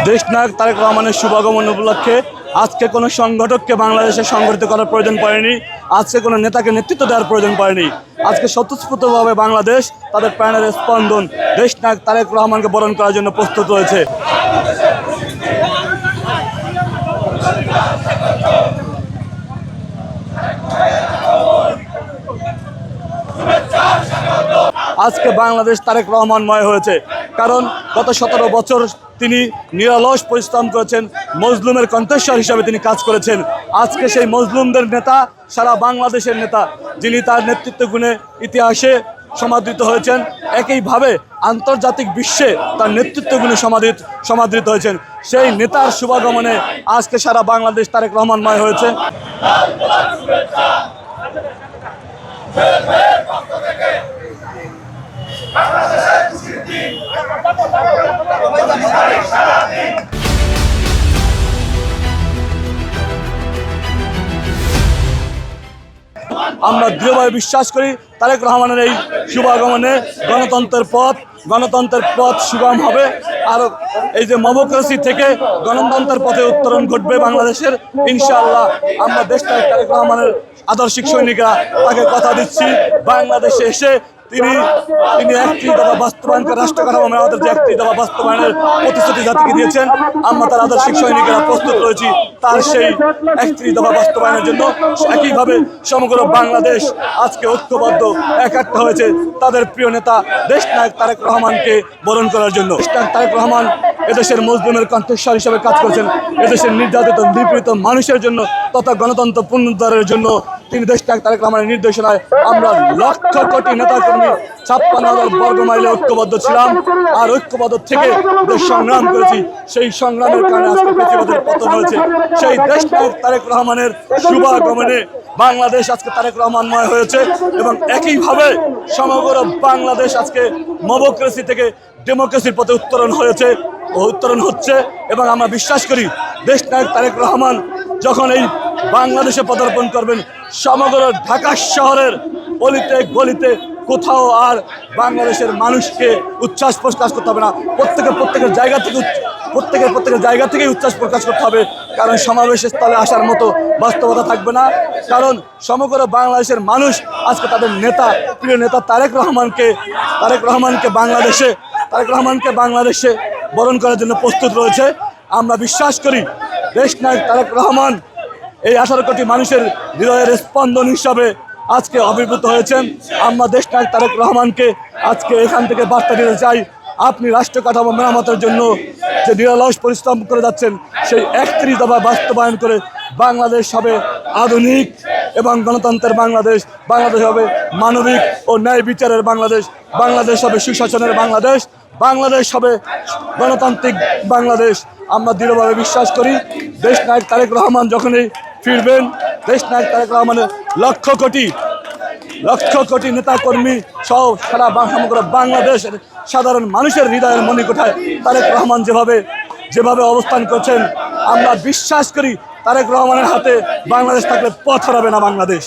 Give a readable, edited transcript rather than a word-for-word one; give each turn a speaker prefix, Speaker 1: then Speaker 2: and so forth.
Speaker 1: দেশনায়ক তারেক রহমানের শুভাগমন উপলক্ষে আজকে কোনো সংগঠককে বাংলাদেশে সংগঠিত করার প্রয়োজন পড়েনি, আজকে কোনো নেতাকে নেতৃত্ব দেওয়ার প্রয়োজন পড়েনি। আজকে স্বতঃস্ফূর্তভাবে বাংলাদেশ তাদের প্রাণের স্পন্দন দেশনায়ক তারেক রহমানকে বরণ করার জন্য প্রস্তুত রয়েছে। আজকে বাংলাদেশ তারেক রহমানময় হয়েছে, কারণ গত 17 বছর তিনি নিরলস পরিশ্রম করেছেন, মজলুমের কণ্ঠস্বর হিসাবে তিনি কাজ করেছেন। আজকে সেই মজলুমদের নেতা, সারা বাংলাদেশের নেতা, যিনি তার নেতৃত্ব গুণে ইতিহাসে সমাদৃত হয়েছেন, একইভাবে আন্তর্জাতিক বিশ্বে তার নেতৃত্ব গুণে সমাদৃত হয়েছেন। সেই নেতার শুভাগমনে আজকে সারা বাংলাদেশ তারেক রহমানময় হয়েছে। আমরা দৃঢ়ভাবে বিশ্বাস করি তারেক রহমানের এই শুভাগমনে গণতন্ত্রের পথ সুগম হবে। আর এই যে ডেমোক্রেসি থেকে গণতন্ত্রের পথে উত্তরণ ঘটবে বাংলাদেশের, ইনশাআল্লাহ। আমরা দেশনায়ক তারেক রহমানের আদর্শিক সৈনিকরা তাকে কথা দিচ্ছি, বাংলাদেশে এসে তিনি একত্রিশ দফা বাস্তবায়ন করে রাষ্ট্র কাঠামো মেরামতের যে 31 দফা বাস্তবায়নের প্রতিশ্রুতি জাতিকে দিয়েছেন, আমরা তার আদর্শিক সৈনিকেরা প্রস্তুত রয়েছি তার সেই 31 দফা বাস্তবায়নের জন্য। একইভাবে সমগ্র বাংলাদেশ আজকে ঐক্যবদ্ধ একাত্ম হয়েছে তাদের প্রিয় নেতা দেশনায়ক তারেক রহমানকে বরণ করার জন্য। দেশনায়ক তারেক রহমান এদেশের মজলুমের কণ্ঠস্বর হিসেবে কাজ করেছেন, এদেশের নির্যাতিত নিপীড়িত মানুষের জন্য তথা গণতন্ত্র পুনরুদ্ধারের জন্য তিনি দেশনায়ক তারেক রহমানের নির্দেশনায় আমরা লক্ষ কোটি নেতাকর্মী 56,000 বর্গ মাইলে ঐক্যবদ্ধ ছিলাম, আর ঐক্যবদ্ধ থেকে দেশ সংগ্রাম করেছি। সেই সংগ্রামের কারণে আজকে পৃথিবীর পতন হয়েছে। সেই দেশনায়ক তারেক রহমানের শুভাগমনে বাংলাদেশ আজকে তারেক রহমানময় হয়েছে, এবং একইভাবে সমগ্র বাংলাদেশ আজকে ডেমোক্রেসি থেকে ডেমোক্রেসির পথে উত্তরণ হচ্ছে। এবং আমরা বিশ্বাস করি দেশনায়ক তারেক রহমান যখন এই বাংলাদেশে পদার্পণ করবেন, সমগ্র ঢাকা শহরের অলিতে গলিতে কোথাও আর বাংলাদেশের মানুষকে উচ্ছ্বাস প্রকাশ করতে হবে না। প্রত্যেকের জায়গা থেকে উচ্ছ্বাস প্রকাশ করতে হবে, কারণ সমাবেশের স্থলে আসার মতো বাস্তবতা থাকবে না। কারণ সমগ্র বাংলাদেশের মানুষ আজকে তাদের প্রিয় নেতা তারেক রহমানকে বাংলাদেশে বরণ করার জন্য প্রস্তুত রয়েছে। আমরা বিশ্বাস করি দেশনায়ক তারেক রহমান এই 18 কোটি মানুষের হৃদয়ের স্পন্দন হিসাবে আজকে আবির্ভূত হয়েছেন। আমরা দেশনায়ক তারেক রহমানকে আজকে এখান থেকে বার্তা দিতে চাই, আপনি রাষ্ট্র কাঠামো মেরামতের জন্য যে নিরলস পরিশ্রম করে যাচ্ছেন, সেই 31 দফা বাস্তবায়ন করে বাংলাদেশ হবে আধুনিক এবং গণতন্ত্রের বাংলাদেশ হবে মানবিক ও ন্যায় বিচারের বাংলাদেশ হবে সুশাসনের বাংলাদেশ হবে গণতান্ত্রিক বাংলাদেশ। আমরা দৃঢ়ভাবে বিশ্বাস করি দেশনায়ক তারেক রহমান যখনই ফিরবেন, দেশনায়ক তারেক রহমানের লক্ষ কোটি নেতাকর্মী সহ সমগ্র বাংলাদেশের সাধারণ মানুষের হৃদয়ের মণিকোঠায় তারেক রহমান যেভাবে অবস্থান করছেন, আমরা বিশ্বাস করি তারেক রহমানের হাতে বাংলাদেশ থাকলে পথ হারাবে না বাংলাদেশ।